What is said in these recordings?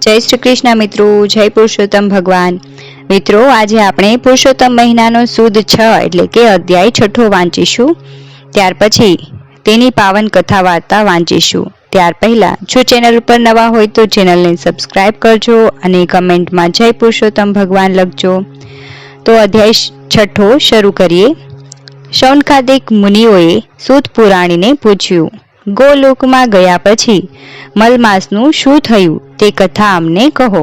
जय श्री कृष्ण मित्रों, जय पुरुषोत्तम भगवान। मित्रों, आज આપણે પુરુષોત્તમ મહિનાનો સુદ 6 એટલે કે અધ્યાય 6 વાંચીશું। ત્યાર પછી તેની પાવન કથા વાર્તા વાંચીશું। ત્યાર પહેલા જો ચેનલ ઉપર નવા હોય તો ચેનલને સબસ્ક્રાઇબ કરજો અને કમેન્ટમાં જય પુરુષોત્તમ ભગવાન લખજો। તો અધ્યાય 6 શરૂ કરીએ। શૌનકાદિક મુનિઓએ સૂત પુરાણીને પૂછ્યું, ગોલોકમાં ગયા પછી મલમાસનું શું થયું તે કથા અમને કહો।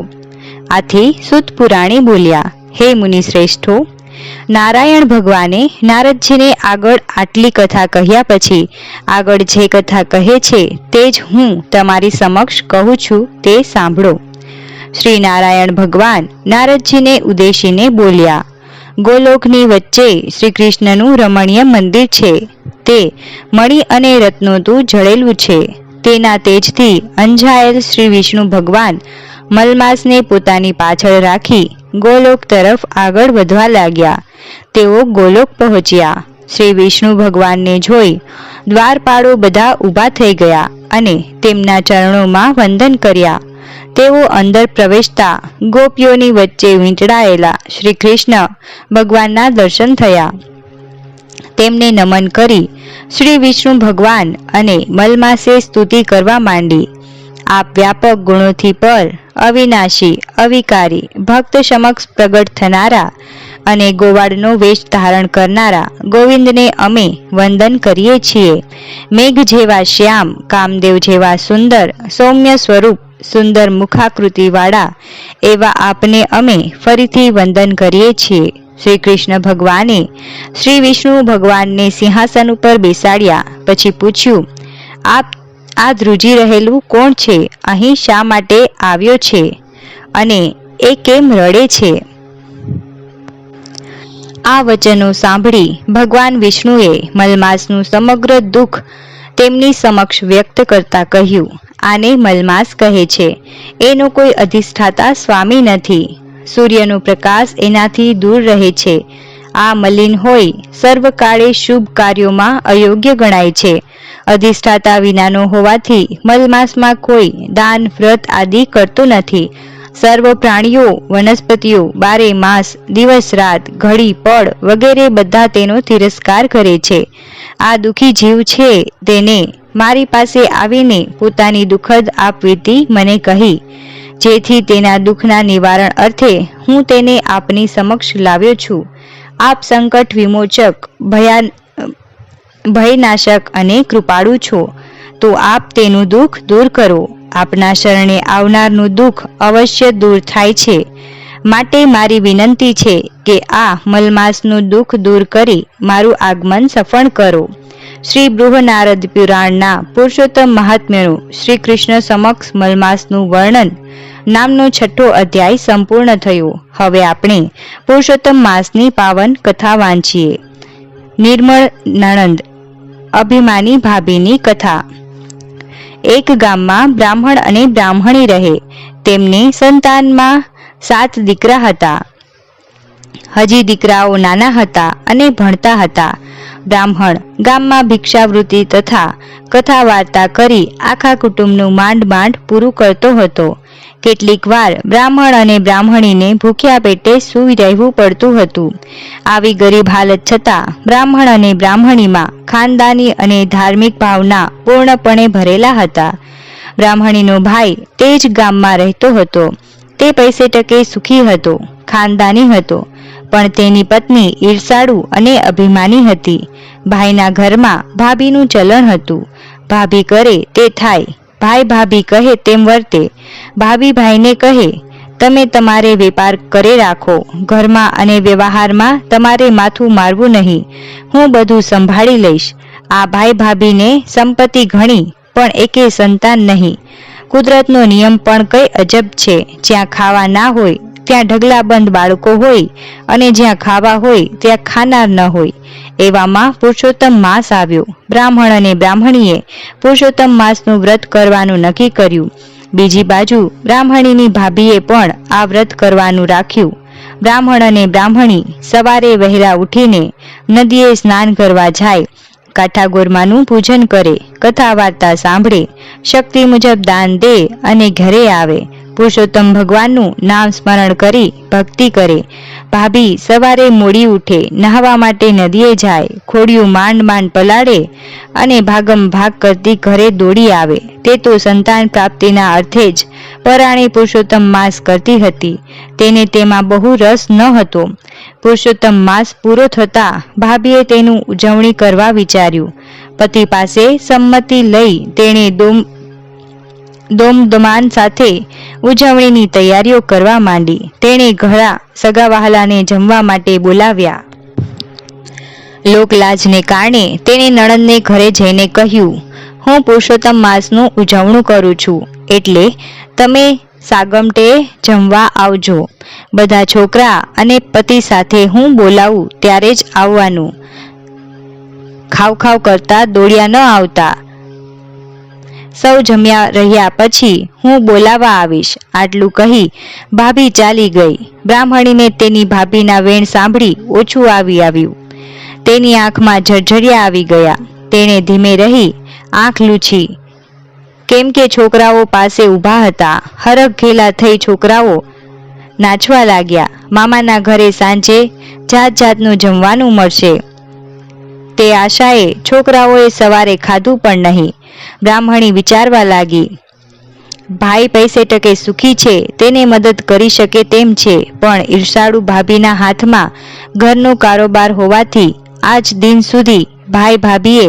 આથી સૂત પુરાણી બોલ્યા, હે મુનિ શ્રેષ્ઠો, નારાયણ ભગવાને નારદજીને આગળ આટલી કથા કહ્યા પછી આગળ જે કથા કહે છે તે જ હું તમારી સમક્ષ કહું છું, તે સાંભળો। શ્રી નારાયણ ભગવાન નારદજીને ઉદ્દેશીને બોલ્યા, ગોલોકની વચ્ચે શ્રી કૃષ્ણનું રમણીય મંદિર છે। તે મણિ અને રત્નોથી જડેલું છે। તેના તેજથી અંજાયેલ શ્રી વિષ્ણુ ભગવાન મલમાસને પોતાની પાછળ રાખી ગોલોક તરફ આગળ વધવા લાગ્યા। તેઓ ગોલોક પહોંચ્યા। શ્રી વિષ્ણુ ભગવાનને જોઈ દ્વારપાળો બધા ઊભા થઈ ગયા અને તેમના ચરણોમાં વંદન કર્યા। તેઓ અંદર પ્રવેશતા ગોપીઓની વચ્ચે વીંટળાયેલા શ્રી કૃષ્ણ ભગવાનના દર્શન થયા। તેમને નમન કરી શ્રી વિષ્ણુ ભગવાન અને મલમાસે સ્તુતિ કરવા માંડી। આપ વ્યાપક ગુણોથી પર, અવિનાશી, અવિકારી, ભક્ત સમક્ષ પ્રગટ થનારા અને ગોવાળનો વેશ ધારણ કરનારા ગોવિંદને અમે વંદન કરીએ છીએ। મેઘ જેવા શ્યામ, કામદેવ જેવા સુંદર, સૌમ્ય સ્વરૂપ, સુંદર મુખાકૃતિ વાળા એવા આપને અમે ફરીથી વંદન કરીએ છીએ। શ્રી કૃષ્ણ ભગવાને શ્રી વિષ્ણુ ભગવાનને સિંહાસન ઉપર બેસાડ્યા પછી પૂછ્યું, આપ આ ધ્રુજી રહેલું કોણ છે? અહીં શા માટે આવ્યો છે અને એ કેમ રડે છે? આ વચનો સાંભળી ભગવાન વિષ્ણુએ મલમાસનું સમગ્ર દુઃખ તેમની સમક્ષ વ્યક્ત કરતા કહ્યું, આને મલમાસ કહે છે। એનો કોઈ અધિષ્ઠાતા સ્વામી નથી। સૂર્યનો પ્રકાશ એનાથી દૂર રહે છે। આ મલિન હોય સર્વકાળે શુભ કાર્યોમાં અયોગ્ય ગણાય છે। અધિષ્ઠાતા વિનાનો હોવાથી મલમાસમાં કોઈ દાન, વ્રત આદિ કરતો નથી। સર્વ પ્રાણીઓ, વનસ્પતિઓ 12 માસ, દિવસ રાત, ઘડી પળ વગેરે બધા તેનો તિરસ્કાર કરે છે। આ દુઃખી જીવ છે, તેને મારી પાસે આવીને પોતાની દુઃખદ આપવીતી મને કહી, જેથી તેના દુઃખના નિવારણ અર્થે હું તેને આપની સમક્ષ લાવ્યો છું। આપ સંકટ વિમોચક, ભયનાશક અને કૃપાળુ છો, તો આપ તેનું દુઃખ દૂર કરો। આપના શરણે આવનારનું દુઃખ અવશ્ય દૂર થાય છે। માટે મારી વિનંતી છે કે આ મલમાસનું દુઃખ દૂર કરી મારું આગમન સફળ કરો। શ્રી બૃહનારદ પુરાણના પુરુષોત્તમ મહાત્મ્યનું શ્રી કૃષ્ણ સમક્ષ મલમાસનું વર્ણન નામનો 6 અધ્યાય સંપૂર્ણ થયો। હવે આપણે પુરુષોત્તમ માસની પાવન કથા વાંચીએ। નિર્મળ નણંદ અભિમાની ભાભીની કથા। એક ગામમાં બ્રાહ્મણ અને બ્રાહ્મણી રહે। તેમને સંતાનમાં 7 દીકરા હતા। હજી દીકરાઓ નાના હતા અને ભણતા હતા। બ્રાહ્મણ ગામમાં ભિક્ષાવૃત્તિ તથા કથા વાર્તા કરી આખા કુટુંબનું માંડ માંડ પૂરું કરતો હતો। કેટલીક વાર બ્રાહ્મણ અને બ્રાહ્મણીને ભૂખ્યા પેટે સૂઈ રહેવું પડતું હતું। આવી ગરીબ હાલત છતાં બ્રાહ્મણ અને બ્રાહ્મણીમાં ખાનદાની અને ધાર્મિક ભાવના પૂર્ણપણે ભરેલા હતા। બ્રાહ્મણીનો ભાઈ તે જ ગામમાં રહેતો હતો। તે પૈસે ટકે સુખી હતો, ખાનદાની હતો, પણ તેની પત્ની ઈર્ષાળુ અને અભિમાની હતી। ભાઈના ઘરમાં ભાભીનું ચલણ હતું। ભાભી કરે તે થાય, ભાઈ ભાભી કહે તેમ વર્તે। ભાભી ભાઈને કહે, તમે તમારે વેપાર કરે રાખો, ઘરમાં અને વ્યવહારમાં તમારે માથું મારવું નહીં, હું બધું સંભાળી લઈશ। આ ભાઈ ભાભીને સંપત્તિ ઘણી પણ એકે સંતાન નહીં। કુદરતનો નિયમ પણ કઈ અજબ છે। જ્યાં ખાવા ના હોય ત્યાં ઢગલાબંધ બાળકો હોય અને જ્યાં ખાવા હોય ત્યાં ખાનાર ન હોય। એવામાં પુરુષોત્તમ માસ આવ્યો। બ્રાહ્મણ અને બ્રાહ્મણીએ પુરુષોત્તમ માસનું વ્રત કરવાનું નક્કી કર્યું। બીજી બાજુ બ્રાહ્મણીની ભાભીએ પણ આ વ્રત કરવાનું રાખ્યું। બ્રાહ્મણ અને બ્રાહ્મણી સવારે વહેલા ઉઠીને નદીએ સ્નાન કરવા જાય। કાઠાગોરમાનું પૂજન કરે, કથા વાર્તા સાંભળે, શક્તિ મુજબ દાન દે અને ઘરે આવે। પુરુષોત્તમ ભગવાનનું નામ સ્મરણ કરી ભક્તિ કરે. ભાભી સવારે મોડી ઉઠે, નહાવા માટે નદીએ જાય, ખોડિયું માંડ માંડ પલાળે અને ભાગમ ભાગ કરતી ઘરે દોડી આવે. તે તો સંતાન પ્રાપ્તિના અર્થે જ પરાણે પુરુષોત્તમ માસ કરતી હતી. તેને તેમાં બહુ રસ ન હતો. પુરુષોત્તમ માસ પૂરો થતા ભાભીએ તેનું ઉજવણી કરવા વિચાર્યું. પતિ પાસે સંમતિ લઈ તેણે દોમદમાન સાથે ઉજવણીની તૈયારીઓ કરવા માંડી. તેણે ઘણા સગા વહાલાને જમવા માટે બોલાવ્યા. લોકલાજને કારણે તેણે નણંદને ઘરે જઈને કહ્યું, હું પુરુષોત્તમ માસનું ઉજવણું કરું છું, એટલે તમે સાગમટે જમવા આવજો. બધા છોકરા અને પતિ સાથે હું બોલાવું ત્યારે જ આવવાનું. ખાવ ખાવ કરતા દોડ્યા ન આવતા. સૌ જમ્યા રહ્યા પછી હું બોલાવા આવીશ. આટલું કહી ભાભી ચાલી ગઈ. બ્રાહ્મણીને તેની ભાભીના વેણ સાંભળી ઓછું આવ્યું. તેની આંખમાં ઝરઝરિયા આવી ગયા. તેણે ધીમે રહી આંખ લૂછી, કેમ કે છોકરાઓ પાસે ઊભા હતા. હરખ-ઘેલા થઈ છોકરાઓ નાચવા લાગ્યા. મામાના ઘરે સાંજે જાત જાતનું જમવાનું મળશે તે આશાએ છોકરાઓએ સવારે ખાધું પણ નહીં. બ્રાહ્મણી વિચારવા લાગી, ભાઈ પૈસે ટકે સુખી છે, તેને મદદ કરી શકે તેમ છે, પણ ઈર્ષાળુ ભાભીના હાથમાં ઘરનો કારોબાર હોવાથી આજ દિન સુધી ભાઈ ભાભીએ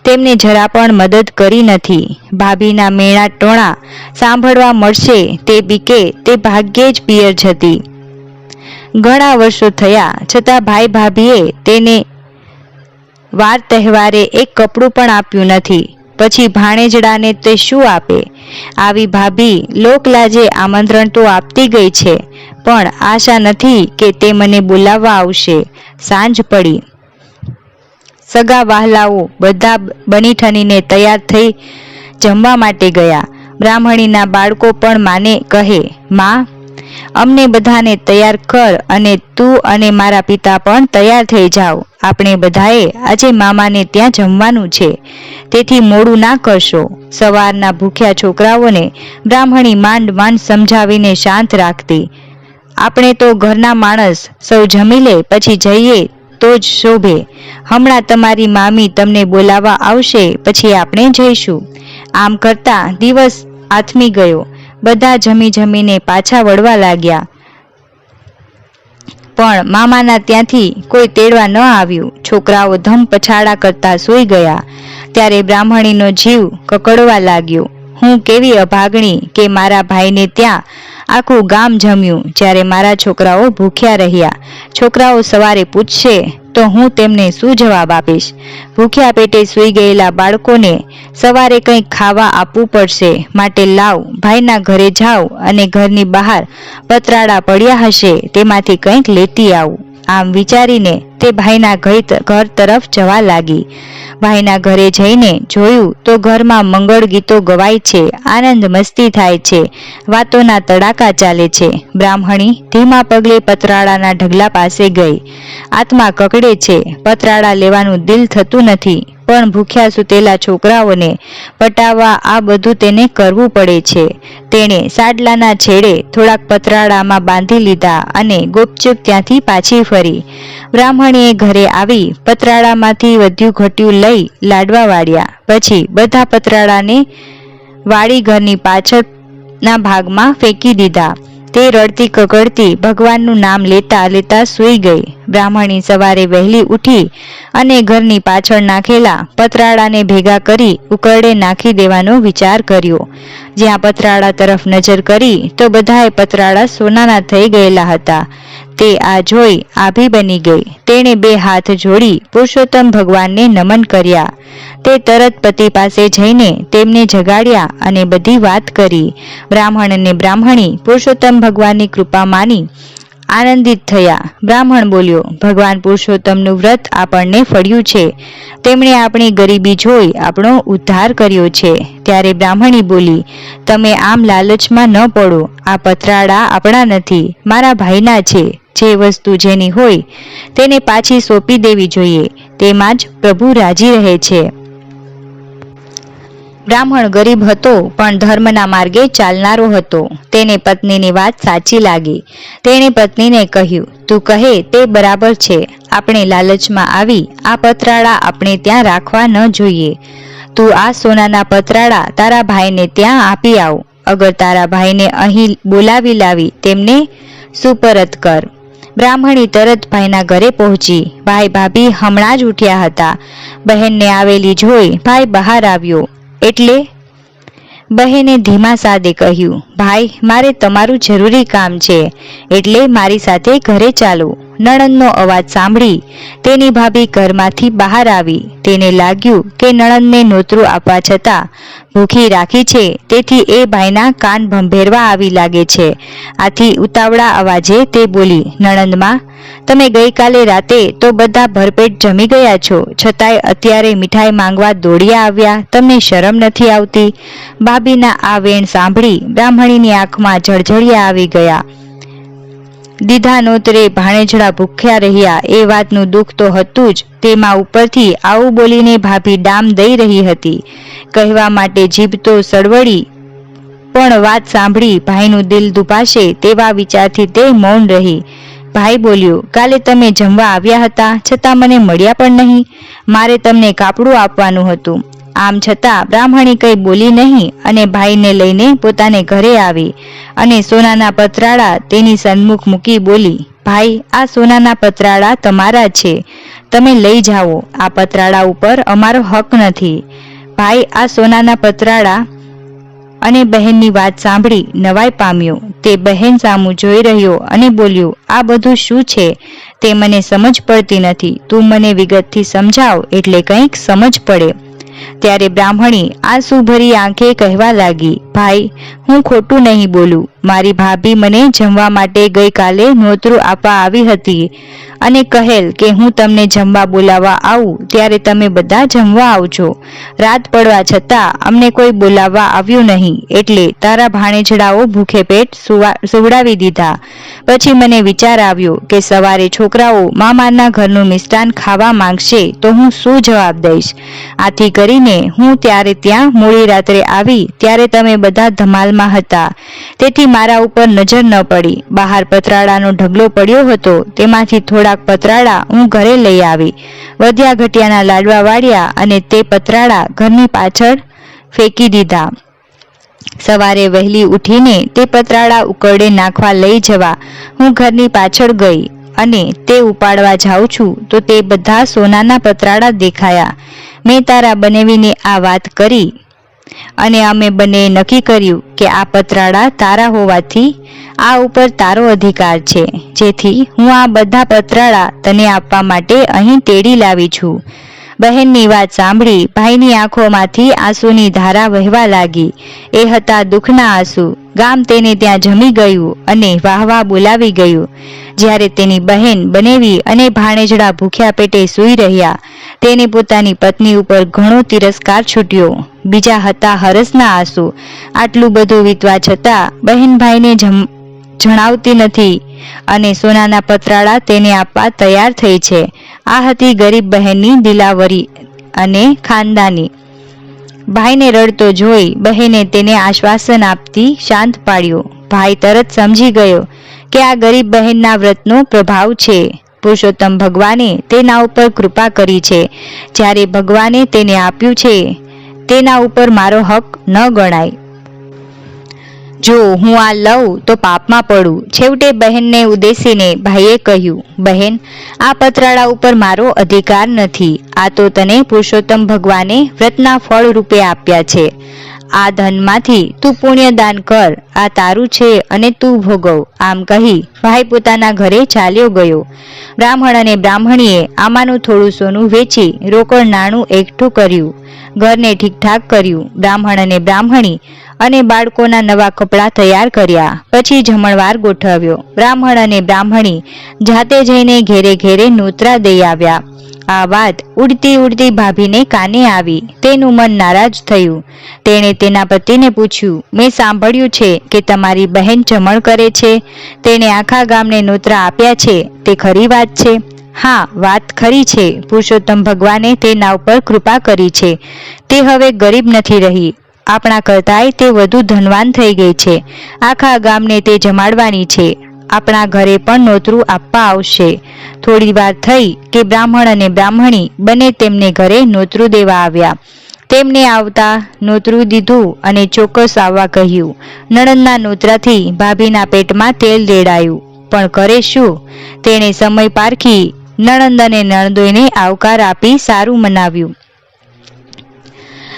તેમને જરા પણ મદદ કરી નથી. ભાભીના મેણા ટોણા સાંભળવા મળશે તે બીકે તે ભાગ્યે જ પિયર જતી. ઘણા વર્ષો થયા છતાં ભાઈ ભાભીએ તેને વાર તહેવારે એક કપડું પણ આપ્યું નથી. પછી ભાણેજડાને તે શું આપે? આવી ભાભી લોકલાજે આમંત્રણ તો આપતી ગઈ છે, પણ આશા નથી કે તે મને બોલાવવા આવશે. સાંજ પડી. સગા વહાલાઓ બધા બની ઠનીને તૈયાર થઈ જમવા માટે ગયા. બ્રાહ્મણીના બાળકો પણ માને કહે, માં, અમને બધાને તૈયાર કર અને તું અને મારા પિતા પણ તૈયાર થઈ જાઓ. આપણે બધાએ આજે મામાને ત્યાં જમવાનું છે, તેથી મોડું ના કરશો. સવારના ભૂખ્યા છોકરાઓને બ્રાહ્મણી માંડ માંડ સમજાવીને શાંત રાખતી. આપણે તો ઘરના માણસ, સૌ જમી લે પછી જઈએ તો જ શોભે. હમણાં તમારી મામી તમને બોલાવવા આવશે, પછી આપણે જઈશું. આમ કરતા દિવસ આથમી ગયો. બધા જમી જમીને પાછા વળવા લાગ્યા, પણ મામાના ત્યાંથી કોઈ તેડવા ન આવ્યું. છોકરાઓ ધમ પછાડા કરતા સૂઈ ગયા. ત્યારે બ્રાહ્મણીનો જીવ કકડવા લાગ્યો. હું કેવી અભાગણી કે મારા ભાઈને ત્યાં આખું ગામ જમ્યું, જ્યારે મારા છોકરાઓ ભૂખ્યા રહ્યા. છોકરાઓ સવારે પૂછશે તો હું તેમને શું જવાબ આપીશ? ભૂખ્યા પેટે સૂઈ ગયેલા બાળકોને સવારે કંઈક ખાવા આપવું પડશે. માટે લાવ, ભાઈના ઘરે જાઉં અને ઘરની બહાર પતરાડા પડ્યા હશે તેમાંથી કંઈક લેતી આવું. આમ વિચારીને તે ભાઈના ઘર તરફ જવા લાગી. ભાઈના ઘરે જઈને જોયું તો ઘરમાં મંગળ ગીતો ગવાય છે, આનંદ મસ્તી થાય છે, વાતોના તડાકા ચાલે છે. બ્રાહ્મણી ધીમા પગલે પતરાળાના ઢગલા પાસે ગઈ. આત્મા કકડે છે, પતરાળા લેવાનું દિલ થતું નથી, પણ ભૂખ્યા સૂતેલા છોકરાઓને પટાવવા આ બધું તેને કરવું પડે છે. તેણે સાડલાના છેડે થોડાક પતરાળામાં બાંધી લીધા અને ગુપચુપ ત્યાંથી પાછી ફરી. બ્રાહ્મણીએ ઘરે આવી પતરાળામાંથી વધ્યું ઘટ્યું લઈ લાડવા વાળ્યા. પછી બધા પતરાળાને વાળી ઘરની પાછળના ભાગમાં ફેંકી દીધા. તે રડતી કકડતી ભગવાનનું નામ લેતા લેતા સૂઈ ગઈ. બ્રાહ્મણી સવારે વહેલી ઉઠી અને ઘરની પાછળ નાખેલા પતરાળાને ભેગા કરી ઉકરડે નાખી દેવાનો વિચાર કર્યો. જ્યાં પતરાળા તરફ નજર કરી તો બધાએ પતરાળા સોનાના થઈ ગયેલા હતા. તે આ જોઈ આભી બની ગઈ. તેણે બે હાથ જોડી પુરુષોત્તમ ભગવાનને નમન કર્યા. તે તરત પતિ પાસે જઈને તેમને જગાડ્યા અને બધી વાત કરી. બ્રાહ્મણ અને બ્રાહ્મણી પુરુષોત્તમ ભગવાનની કૃપા માની આનંદિત થયા. બ્રાહ્મણ બોલ્યો, ભગવાન પુરુષોત્તમનું વ્રત આપણને ફળ્યું છે. તેમણે આપણી ગરીબી જોઈ આપણો ઉદ્ધાર કર્યો છે. ત્યારે બ્રાહ્મણી બોલી, તમે આમ લાલચમાં ન પડો. આ પતરાળા આપણા નથી, મારા ભાઈના છે. જે વસ્તુ જેની હોય તેને પાછી સોંપી દેવી જોઈએ, તેમાં જ પ્રભુ રાજી રહે છે. બ્રાહ્મણ ગરીબ હતો પણ ધર્મના માર્ગે ચાલનારો હતો. તેને પત્નીની વાત સાચી લાગી. તેણે પત્નીને કહ્યું, તું કહે તે બરાબર છે. આપણે લાલચમાં આવી આ પતરાળા આપણે ત્યાં રાખવા ન જોઈએ. તું આ સોનાના પતરાળા તારા ભાઈને ત્યાં આપી આવ. અગર તારા ભાઈને અહીં બોલાવી લાવી તેમને સુપરત કર. બ્રાહ્મણી તરત ભાઈના ઘરે પહોંચી. ભાઈ ભાભી હમણાં જ ઉઠ્યા હતા. બહેનને આવેલી જોઈ ભાઈ બહાર આવ્યો એટલે બહેને ધીમા સાદે કહ્યું, ભાઈ મારે તમારું જરૂરી કામ છે એટલે મારી સાથે ઘરે ચાલો. નણંદનો અવાજ સાંભળી તેની ભાભી ઘરમાંથી બહાર આવી. તેને લાગ્યું કે નણંદને નોતરું આપવા છતાં ભૂખી રાખી છે, તેથી એ ભાઈના કાન ભંભેરવા આવી લાગે છે. આથી ઉતાવળા અવાજે તે બોલી, નણંદમાં, તમે ગઈકાલે રાતે તો બધા ભરપેટ જમી ગયા છો, છતાંય અત્યારે મીઠાઈ માંગવા દોડ્યા આવ્યા. તમને શરમ નથી આવતી? ભાભીના આ વેણ સાંભળી બ્રાહ્મણીની આંખમાં જળજળિયા આવી ગયા. દીધા નોતરે ભાણેજડા ભૂખ્યા રહ્યા એ વાતનું દુઃખ તો હતું જ, તેમાં ઉપરથી આવું બોલીને ભાભી ડામ દઈ રહી હતી. કહેવા માટે જીભ તો સળવળી, પણ વાત સાંભળી ભાઈનું દિલ દુભાશે તેવા વિચારથી તે મૌન રહી. ભાઈ બોલ્યો, કાલે તમે જમવા આવ્યા હતા છતાં મને મળ્યા પણ નહીં. મારે તમને કાપડું આપવાનું હતું. આમ છતાં બ્રાહ્મણી કંઈ બોલી નહીં અને ભાઈને લઈને પોતાને ઘરે આવી અને સોનાના પતરાળા તેની સન્મુખ મૂકી બોલી, ભાઈ આ સોનાના પતરાળા તમારા છે, તમે લઈ જાઓ. આ પતરાળા ઉપર અમારો હક નથી. ભાઈ આ સોનાના પતરાળા અને બહેનની વાત સાંભળી નવાઈ પામ્યો. તે બહેન સામું જોઈ રહ્યો અને બોલ્યો, આ બધું શું છે તે મને સમજ પડતી નથી. તું મને વિગતથી સમજાવ એટલે કંઈક સમજ પડે. ત્યારે બ્રાહ્મણી આંસુ ભરી આંખે કહેવા લાગી, ભાઈ હું ખોટું નહીં બોલું. મારી ભાભી મને જમવા માટે ગઈકાલે નોતરું આપવા આવી હતી અને કહેલ કે હું તમને જમવા બોલાવવા આવું ત્યારે તમે બધા જમવા આવજો. રાત પડવા છતાં અમને કોઈ બોલાવવા આવ્યું નહીં એટલે તારા ભાણેજડાઓ ભૂખે પેટ સુવડાવી દીધા. પછી મને વિચાર આવ્યો કે સવારે છોકરાઓ મામાના ઘરનું મિષ્ટાન ખાવા માંગશે તો હું શું જવાબ દઈશ. આથી કરીને હું ત્યારે ત્યાં મોડી રાત્રે આવી ત્યારે તમે બધા ધમાલમાં હતા, તેથી મારા ઉપર નજર ન પડી. બહાર પતરાળાનો ઢગલો પડ્યો હતો, તેમાંથી થોડાક પતરાળા હું ઘરે લઈ આવી. વધ્યા ઘટ્યાના લાડવા વાળ્યા અને તે પતરાળા ઘરની પાછળ ફેંકી દીધા. સવારે વહેલી ઉઠીને તે પતરાળા ઉકરડે નાખવા લઈ જવા હું ઘરની પાછળ ગઈ અને તે ઉપાડવા જાઉં છું તો તે બધા સોનાના પતરાળા દેખાયા. મેં તારા બનેવીને આ વાત કરી અને અમે બંને નક્કી કર્યું કે આ પતરાળા તારા હોવાથી આ ઉપર તારો અધિકાર છે, જેથી હું આ બધા પતરાળા તને આપવા માટે અહીં તેડી લાવી છું. બહેનની વાત સાંભળી ભાઈની આંખોમાંથી આંસુની ધારા વહેવા લાગી. એ હતા દુઃખના આંસુ. ગામ તેને ત્યાં જમી ગયું અને વાહ વાહ બોલાવી ગયું. જ્યારે તેની બહેન બનેવી અને ભાણેજડા ભૂખ્યા પેટે સૂઈ રહ્યા, તેને પોતાની પત્ની ઉપર ઘણો તિરસ્કાર છૂટ્યો. બીજા હતા હરસના આંસુ. આટલું બધું વીતવા છતાં બહેન ભાઈને જણાવતી નથી અને સોનાના પતરાળા તેને આપવા તૈયાર થઈ છે. આ હતી ગરીબ બહેનની દિલાવરી અને ખાનદાની. ભાઈને રડતો જોઈ બહેને તેને આશ્વાસન આપતી શાંત પાડ્યો. ભાઈ તરત સમજી ગયો કે આ ગરીબ બહેનના વ્રતનો પ્રભાવ છે. પુરુષોત્તમ ભગવાને તેના ઉપર કૃપા કરી છે. જ્યારે ભગવાને તેને આપ્યું છે તેના ઉપર મારો હક ન ગણાય. જો હું આ લઉં તો પાપમાં પડું. છેવટે બહેનને ઉદ્દેશીને ભાઈએ કહ્યું, બહેન આ પતરાળા ઉપર મારો અધિકાર નથી. આ તો તને પુરુષોત્તમ ભગવાને વ્રતના ફળ રૂપે આપ્યા છે. આ ધનમાંથી તું પુણ્યદાન કર. આ તારું છે અને તું ભોગવ. આમ કહી ભાઈ પોતાના ઘરે ચાલ્યો ગયો. બ્રાહ્મણ અને બ્રાહ્મણીએ આમાંનું થોડું સોનું વેચી રોકડ નાણું એકઠું કર્યું. ઘરને ઠીકઠાક કર્યું. બ્રાહ્મણ અને બ્રાહ્મણી અને બાળકોના નવા કપડાં તૈયાર કર્યા. પછી જમણવાર ગોઠવ્યો. બ્રાહ્મણ અને બ્રાહ્મણી જાતે જઈને ઘેરે ઘેરે નોતરા દઈ આવ્યા. આ વાત ઉડતી ઉડતી ભાભીને કાને આવી. તેનું મન નારાજ થયું. તેણે તેના પતિને પૂછ્યું, મેં સાંભળ્યું છે કે તમારી બહેન જમણ કરે છે, તેણે આખા ગામને નોતરા આપ્યા છે, તે ખરી વાત છે? હા, વાત ખરી છે. પુરુષોત્તમ ભગવાને તેના ઉપર કૃપા કરી છે. તે હવે ગરીબ નથી રહી. આપણા કરતાંય તે વધુ ધનવાન થઈ ગઈ છે. આખા ગામને તે જમાડવાની છે. આપણા ઘરે પણ નોતરું આપવા આવશે. થોડી વાર થઈ કે બ્રાહ્મણ અને બ્રાહ્મણી બંને તેમને ઘરે નોતરું દેવા આવ્યા. તેમને આવતા નોતરું દીધું અને ચોક્કસ આવવા કહ્યું. નણંદના નોતરાથી ભાભીના પેટમાં તેલ રેડાયું, પણ કરે શું? તેણે સમય પારખી નણંદ અને નણંદોઈને આવકાર આપી સારું મનાવ્યું.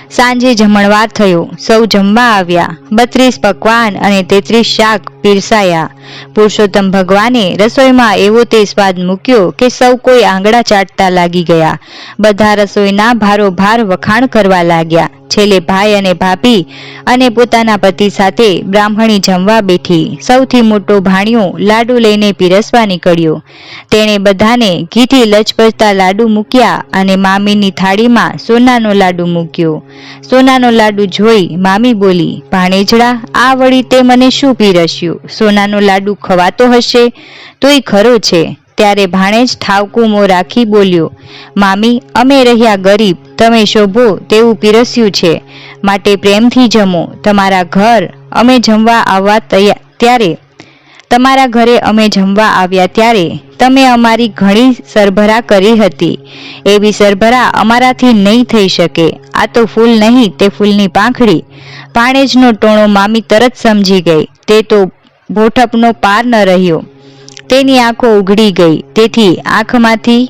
સાંજે જમણવાર થયો. સૌ જમવા આવ્યા. 32 પકવાન અને 33 શાક પીરસાયા. પુરુષોત્તમ ભગવાને રસોઈમાં એવો તે સ્વાદ મૂક્યો કે સૌ કોઈ આંગળા ચાટતા લાગી ગયા. બધા રસોઈના ભારોભાર વખાણ કરવા લાગ્યા. છેલ્લે ભાઈ અને ભાભી અને પોતાના પતિ સાથે બ્રાહ્મણી જમવા બેઠી. સૌથી મોટો ભાણિયો લાડુ લઈને પીરસવા નીકળ્યો. તેણે બધાને ઘીથી લચપચતા લાડુ મૂક્યા અને મામીની થાળીમાં સોનાનો લાડુ મૂક્યો. સોનાનો લાડુ જોઈ મામી બોલી, ભાણેજડા, આ વળી તે મને શું પીરસ્યું? સોનાનો લાડુ ખવાતો હશે? તોય ખરો છે. ત્યારે ભાણેજ ઠાવકું મોં રાખી બોલ્યો, મામી, અમે રહ્યા ગરીબ, તમે શોભો તેવું પીરસ્યું છે, માટે પ્રેમથી જમો. તમારા ઘર અમે જમવા આવવા ત્યારે તમારા ઘરે અમે જમવા આવ્યા ત્યારે તમે અમારી ઘણી સરભરા કરી હતી. એવી સરભરા અમારાથી નહીં થઈ શકે. આ તો ફૂલ નહીં, તે ફૂલની પાંખડી. ભાણેજનો ટોણો મામી તરત સમજી ગઈ. તે તો ભોઠપનો પાર ન રહ્યો. તેની આંખો ઉઘડી ગઈ. તેથી આંખમાંથી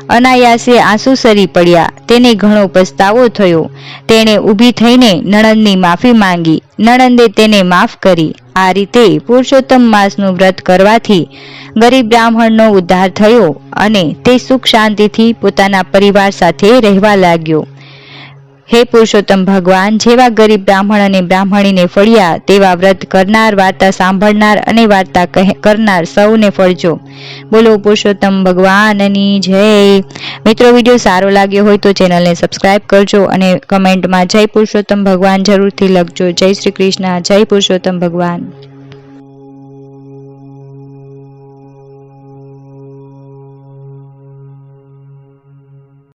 અનાયાસે આંસુ સરી પડ્યા. તેને ઘણો પસ્તાવો થયો. તેણે ઊભી થઈને નણંદની માફી માંગી. નણંદે તેને માફ કરી. આ રીતે પુરુષોત્તમ માસનું વ્રત કરવાથી ગરીબ બ્રાહ્મણનો ઉદ્ધાર થયો અને તે સુખ શાંતિથી પોતાના પરિવાર સાથે રહેવા લાગ્યો. હે પુરુષોત્તમ ભગવાન, જેવા ગરીબ બ્રાહ્મણ અને બ્રાહ્મણીને ફળ્યા તેવા વ્રત કરનાર, વાર્તા સાંભળનાર અને વાર્તા કરનાર સૌને ફળજો. બોલો પુરુષોત્તમ ભગવાનની જય. મિત્રો, વિડીયો સારો લાગ્યો હોય તો ચેનલને સબસ્ક્રાઇબ કરજો અને કમેન્ટમાં જય પુરુષોત્તમ ભગવાન જરૂરથી લખજો. જય શ્રી કૃષ્ણ. જય પુરુષોત્તમ ભગવાન.